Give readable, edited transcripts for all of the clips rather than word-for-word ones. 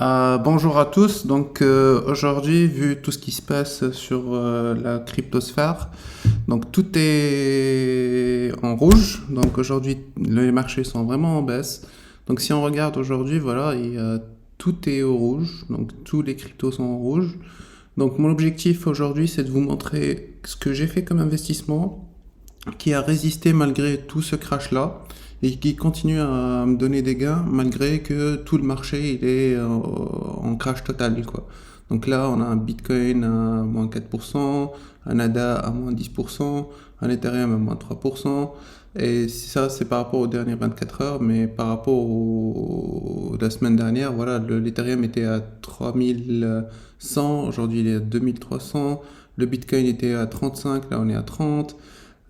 Bonjour à tous. Aujourd'hui, vu tout ce qui se passe sur la cryptosphère, donc tout est en rouge. Donc aujourd'hui, les marchés sont vraiment en baisse. Donc si on regarde aujourd'hui, voilà, tout est au rouge. Donc tous les cryptos sont en rouge. Donc mon objectif aujourd'hui, c'est de vous montrer ce que j'ai fait comme investissement qui a résisté malgré tout ce crash-là et qui continue à me donner des gains malgré que tout le marché il est en crash total, quoi. Donc là, on a un Bitcoin à moins 4%, un ADA à moins 10%, un Ethereum à moins 3%. Et ça, c'est par rapport aux dernières 24 heures, mais par rapport la semaine dernière, voilà, l'Ethereum était à 3100, aujourd'hui il est à 2300, le Bitcoin était à 35, là on est à 30.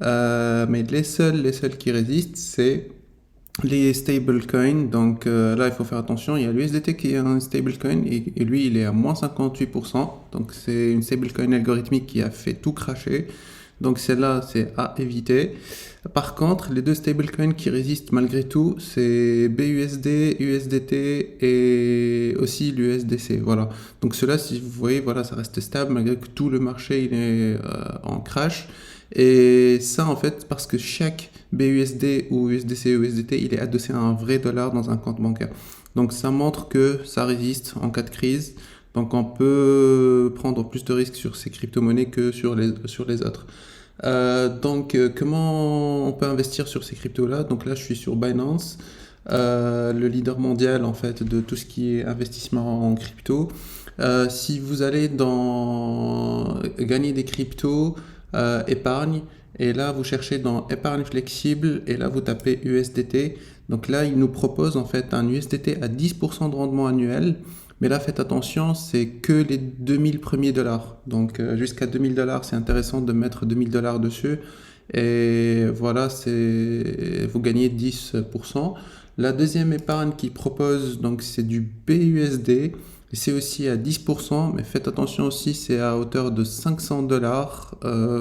Mais les seuls qui résistent, c'est les stablecoins. Donc là, il faut faire attention. Il y a l'USDT qui est un stablecoin et lui, il est à moins 58%. Donc c'est une stablecoin algorithmique qui a fait tout cracher. Donc celle-là, c'est à éviter. Par contre, les deux stablecoins qui résistent malgré tout, c'est BUSD, USDT et aussi l'USDC. Voilà. Donc cela, si vous voyez, voilà, ça reste stable malgré que tout le marché il est en crash. Et ça, en fait, parce que chaque BUSD ou USDC ou USDT, il est adossé à un vrai dollar dans un compte bancaire. Donc ça montre que ça résiste en cas de crise. Donc on peut prendre plus de risques sur ces crypto-monnaies que sur les autres. Comment on peut investir sur ces cryptos-là? Donc là, je suis sur Binance, le leader mondial en fait de tout ce qui est investissement en crypto. Si vous allez dans gagner des cryptos, épargne, et là vous cherchez dans épargne flexible, et là vous tapez USDT. Donc là, il nous propose en fait un USDT à 10% de rendement annuel. Mais là, faites attention, c'est que les 2000 premiers dollars. Donc jusqu'à 2000 dollars, c'est intéressant de mettre 2000 dollars dessus. Et voilà, vous gagnez 10%. La deuxième épargne qu'il propose, donc c'est du BUSD. Et c'est aussi à 10%, mais faites attention aussi, c'est à hauteur de 500 dollars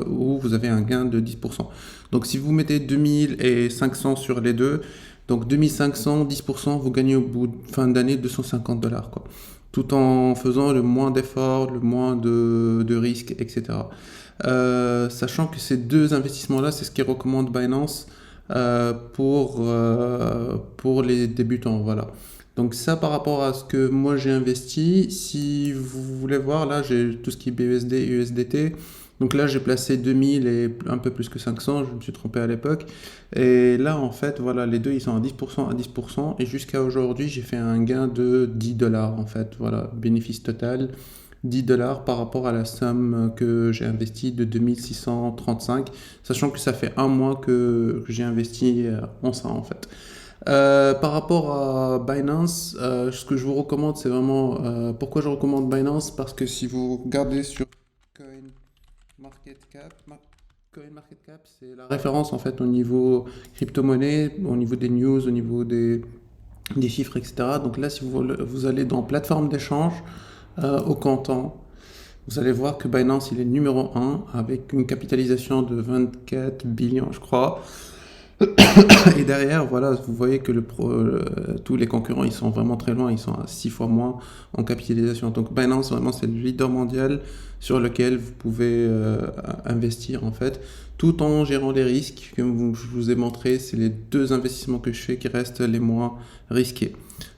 où vous avez un gain de 10%. Donc si vous mettez 2000 et 500 sur les deux, donc 2500, 10%, vous gagnez au bout de fin d'année 250 dollars, quoi. Tout en faisant le moins d'efforts, le moins de risques, etc. Sachant que ces deux investissements-là, c'est ce qu'ils recommande Binance pour les débutants, voilà. Donc ça par rapport à ce que moi j'ai investi, si vous voulez voir, là j'ai tout ce qui est BUSD, USDT. Donc là j'ai placé 2000 et un peu plus que 500, je me suis trompé à l'époque. Et là en fait, voilà, les deux ils sont à 10%, à 10%. Et jusqu'à aujourd'hui j'ai fait un gain de 10 dollars en fait. Voilà, bénéfice total, 10 dollars par rapport à la somme que j'ai investie de 2635. Sachant que ça fait un mois que j'ai investi en ça en fait. Par rapport à Binance, ce que je vous recommande, c'est vraiment... pourquoi je recommande Binance? Parce que si vous regardez sur CoinMarketCap, CoinMarketCap, c'est la référence en fait au niveau crypto-monnaie, au niveau des news, au niveau des chiffres, etc. Donc là, si vous allez dans plateforme d'échange au comptant, vous allez voir que Binance, il est numéro un avec une capitalisation de 24 billions, je crois. Et derrière, voilà, vous voyez que tous les concurrents, ils sont vraiment très loin, ils sont à 6 fois moins en capitalisation. Donc Binance, vraiment, c'est le leader mondial sur lequel vous pouvez investir, en fait, tout en gérant les risques. Comme je vous ai montré, c'est les deux investissements que je fais qui restent les moins risqués.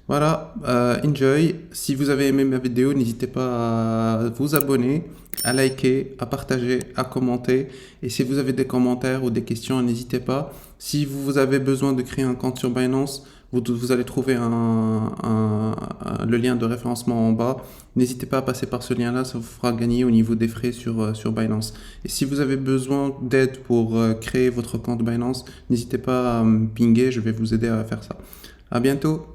Voilà, enjoy. Si vous avez aimé ma vidéo, n'hésitez pas à vous abonner, à liker, à partager, à commenter. Et si vous avez des commentaires ou des questions, n'hésitez pas. Si vous avez besoin de créer un compte sur Binance, vous allez trouver le lien de référencement en bas. N'hésitez pas à passer par ce lien-là, ça vous fera gagner au niveau des frais sur Binance. Et si vous avez besoin d'aide pour créer votre compte Binance, n'hésitez pas à me pinguer, je vais vous aider à faire ça. À bientôt!